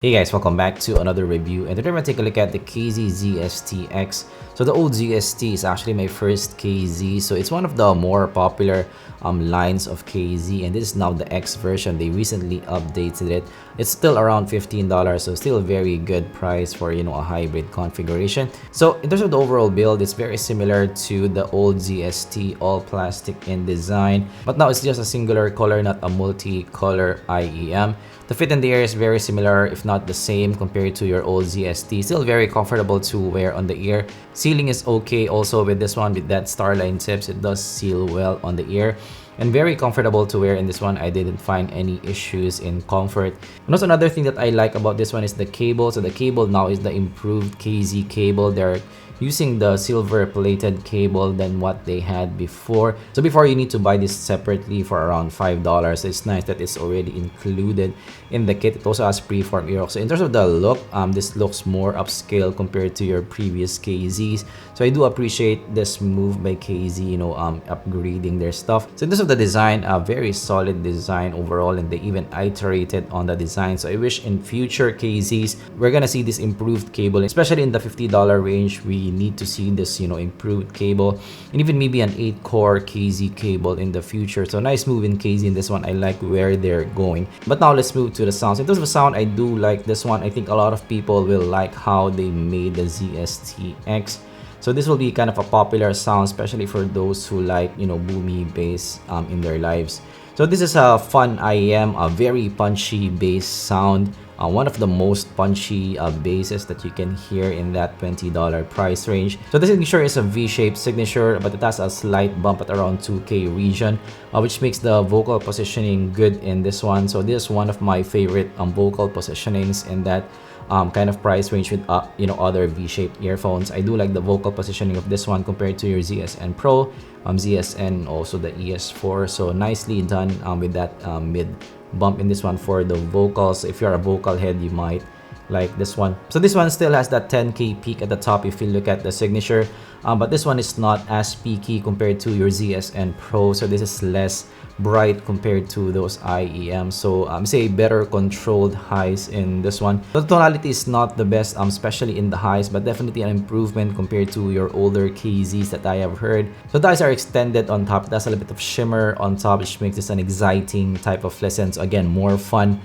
Hey guys, welcome back to another review, and today we're going to take a look at the KZ ZST-X. So the old ZST is actually my first KZ, so it's one of the more popular lines of KZ, and this is now the X version. They recently updated it. It's still around $15, so still a very good price for, you know, a hybrid configuration. So in terms of the overall build, it's very similar to the old ZST, all plastic in design, but now it's just a singular color, not a multi-color IEM. The fit in the ear is very similar, if not the same, compared to your old ZST. Still very comfortable to wear on the ear. Sealing is okay also with this one, with that Starline tips. It does seal well on the ear. And very comfortable to wear in this one. I didn't find any issues in comfort. And also another thing that I like about this one is the cable. So the cable now is the improved KZ cable. They're using the silver plated cable than what they had before. So before, you need to buy this separately for around $5. So it's nice that it's already included in the kit. It also has preform ear. So in terms of the look, this looks more upscale compared to your previous KZs. So I do appreciate this move by KZ, you know, upgrading their stuff. So in terms of the design, a very solid design overall, and they even iterated on the design. So I wish in future KZs we're gonna see this improved cable, especially in the $50 range. We need to see this, you know, improved cable, and even maybe an 8-core KZ cable in the future. So nice move in KZ in this one. I like where they're going. But now let's move to the sounds. In terms of sound, I do like this one. I think a lot of people will like how they made the ZST-X. So this will be kind of a popular sound, especially for those who like, you know, boomy bass in their lives. So this is a fun IEM, a very punchy bass sound. One of the most punchy basses that you can hear in that $20 price range. So the signature is a V-shaped signature, but it has a slight bump at around 2K region, which makes the vocal positioning good in this one. So this is one of my favorite vocal positionings in that kind of price range with you know, other V-shaped earphones. I do like the vocal positioning of this one compared to your ZSN Pro, ZSN, also the ES4. So nicely done with that mid bump in this one for the vocals. If you're a vocal head, you might like this one. So this one still has that 10K peak at the top if you look at the signature, but this one is not as peaky compared to your ZSN Pro. So this is less bright compared to those IEMs. So say better controlled highs in this one. The tonality is not the best, especially in the highs, but definitely an improvement compared to your older KZs that I have heard. So the eyes are extended on top. That's a little bit of shimmer on top, which makes this an exciting type of listen. So again, more fun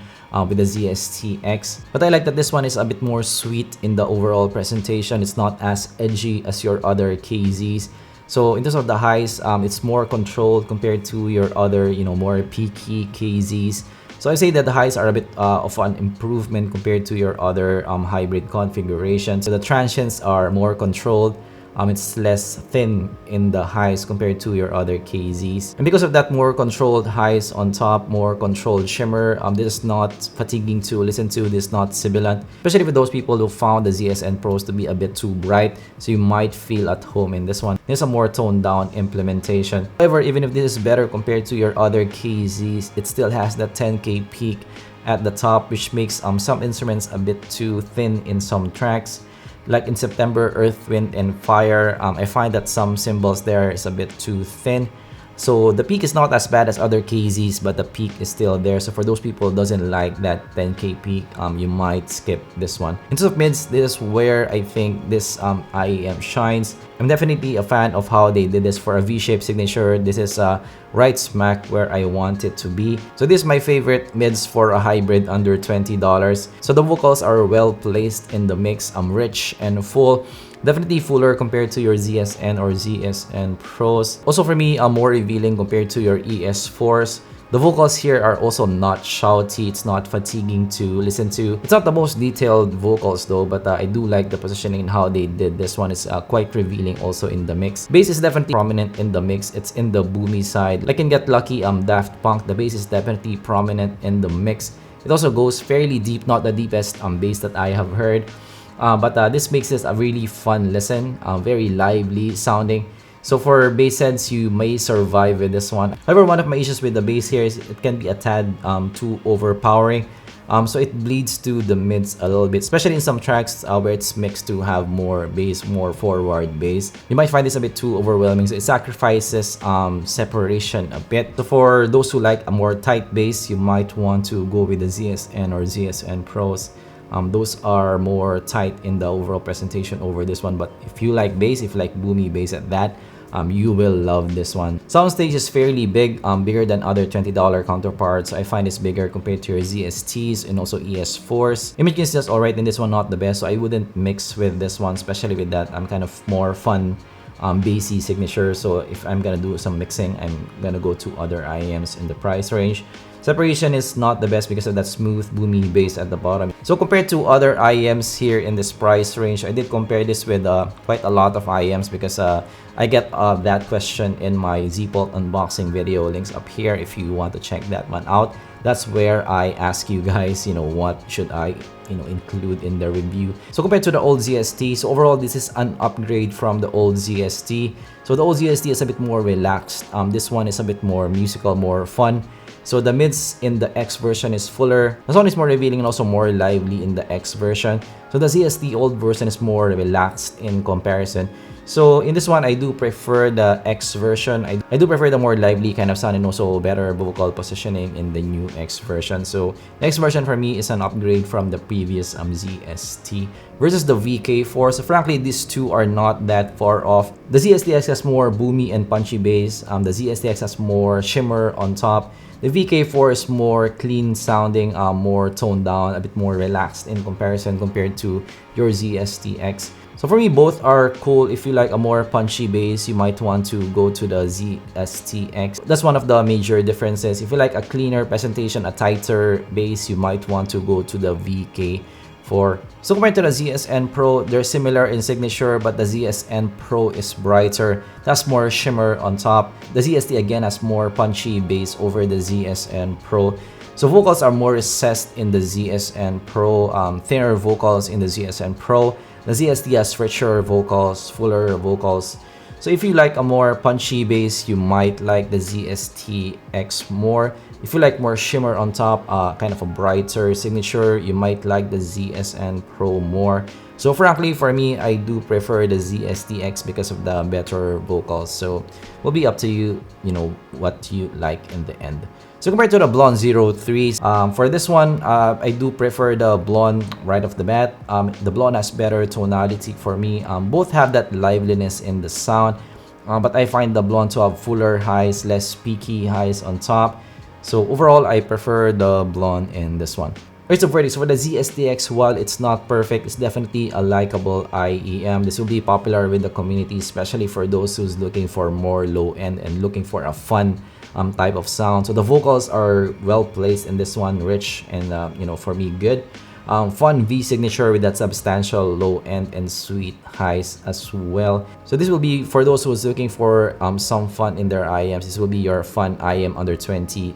with the ZST-X. But I like that this one is a bit more sweet in the overall presentation. It's not as edgy as your other KZs. So in terms of the highs, it's more controlled compared to your other, you know, more peaky KZs. So I say that the highs are a bit of an improvement compared to your other hybrid configuration. So the transients are more controlled. It's less thin in the highs compared to your other KZs. And because of that more controlled highs on top, more controlled shimmer, this is not fatiguing to listen to. This is not sibilant, especially with those people who found the ZSN Pros to be a bit too bright. So you might feel at home in this one. There's a more toned down implementation. However, even if this is better compared to your other KZs, it still has that 10K peak at the top, which makes some instruments a bit too thin in some tracks. Like in September, Earth, Wind, and Fire, I find that some cymbals there is a bit too thin. So the peak is not as bad as other KZs, but the peak is still there. So for those people who doesn't like that 10K peak, you might skip this one. In terms of mids, this is where I think this IEM shines. I'm definitely a fan of how they did this for a V-shaped signature. This is right smack where I want it to be. So this is my favorite mids for a hybrid under $20. So the vocals are well placed in the mix, rich and full. Definitely fuller compared to your ZSN or ZSN Pros. Also for me, more revealing compared to your ES4s. The vocals here are also not shouty. It's not fatiguing to listen to. It's not the most detailed vocals though, but I do like the positioning and how they did this one. Is quite revealing also in the mix. Bass is definitely prominent in the mix. It's in the boomy side. Like in Get Lucky, Daft Punk, the bass is definitely prominent in the mix. It also goes fairly deep, not the deepest bass that I have heard. But this makes this a really fun listen, very lively sounding. So for bass heads, you may survive with this one. However, one of my issues with the bass here is it can be a tad too overpowering. So it bleeds to the mids a little bit, especially in some tracks where it's mixed to have more bass, more forward bass. You might find this a bit too overwhelming, so it sacrifices separation a bit. So for those who like a more tight bass, you might want to go with the ZSN or ZSN Pros. Those are more tight in the overall presentation over this one. But if you like bass, if you like boomy bass at that, you will love this one. Soundstage is fairly big, bigger than other $20 counterparts. I find it's bigger compared to your ZSTs and also ES4s. Image is just alright in this one, not the best, so I wouldn't mix with this one, especially with that I'm kind of more fun bassy signature. So if I'm gonna do some mixing, I'm gonna go to other IEMs in the price range. Separation is not the best because of that smooth boomy bass at the bottom. So compared to other IEMs here in this price range, I did compare this with quite a lot of IEMs because I get that question in my zpolt unboxing video. Links up here if you want to check that one out. That's where I ask you guys, what should I include in the review. So compared to the old ZST, so overall this is an upgrade from the old ZST. So the old ZST is a bit more relaxed. This one is a bit more musical, more fun. So the mids in the X version is fuller. The sound is more revealing and also more lively in the X version. So the ZST old version is more relaxed in comparison. So in this one, I do prefer the X version. I do prefer the more lively kind of sound and also better vocal positioning in the new X version. So the X version for me is an upgrade from the previous ZST versus the VK4. So frankly, these two are not that far off. The ZSTX has more boomy and punchy bass. The ZSTX has more shimmer on top. The VK4 is more clean sounding, more toned down, a bit more relaxed in comparison compared to your ZSTX. So for me, both are cool. If you like a more punchy bass, you might want to go to the ZSTX. That's one of the major differences. If you like a cleaner presentation, a tighter bass, you might want to go to the VK4. So compared to the ZSN Pro, they're similar in signature, but the ZSN Pro is brighter. That's more shimmer on top. The ZST again has more punchy bass over the ZSN Pro. So vocals are more recessed in the ZSN Pro, thinner vocals in the ZSN Pro. The ZST has richer vocals, fuller vocals. So if you like a more punchy bass, you might like the ZSTX more. If you like more shimmer on top, kind of a brighter signature, you might like the ZSN Pro more. So frankly, for me, I do prefer the ZSTX because of the better vocals. So it will be up to you, what you like in the end. So compared to the Blon 03, for this one, I do prefer the Blon right off the bat. The Blon has better tonality for me. Both have that liveliness in the sound, but I find the Blon to have fuller highs, less peaky highs on top. So overall, I prefer the Blon in this one. Alright, so for the ZSTX, while it's not perfect, it's definitely a likable IEM. This will be popular with the community, especially for those who's looking for more low-end and looking for a fun type of sound. So the vocals are well placed in this one, rich and for me good. Fun V signature with that substantial low end and sweet highs as well. So this will be for those who's looking for some fun in their IEMs. This will be your fun IEM under $20.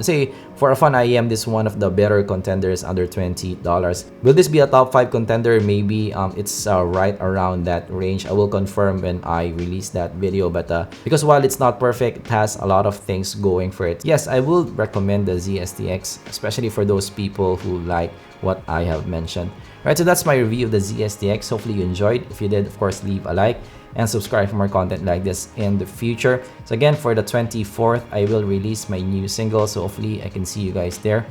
Say for a fun IEM, this is one of the better contenders under $20. Will this be a top 5 contender? Maybe it's right around that range. I will confirm when I release that video, but because while it's not perfect, it has a lot of things going for it. Yes, I will recommend the ZSTX, especially for those people who like what I have mentioned. Alright, so that's my review of the ZSTX. Hopefully you enjoyed. If you did, of course, leave a like and subscribe for more content like this in the future. So again, for the 24th, I will release my new single. So hopefully I can see you guys there.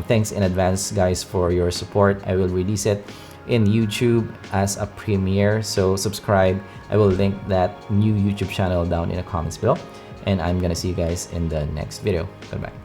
Thanks in advance, guys, for your support. I will release it in YouTube as a premiere. So subscribe. I will link that new YouTube channel down in the comments below. And I'm gonna see you guys in the next video. Goodbye.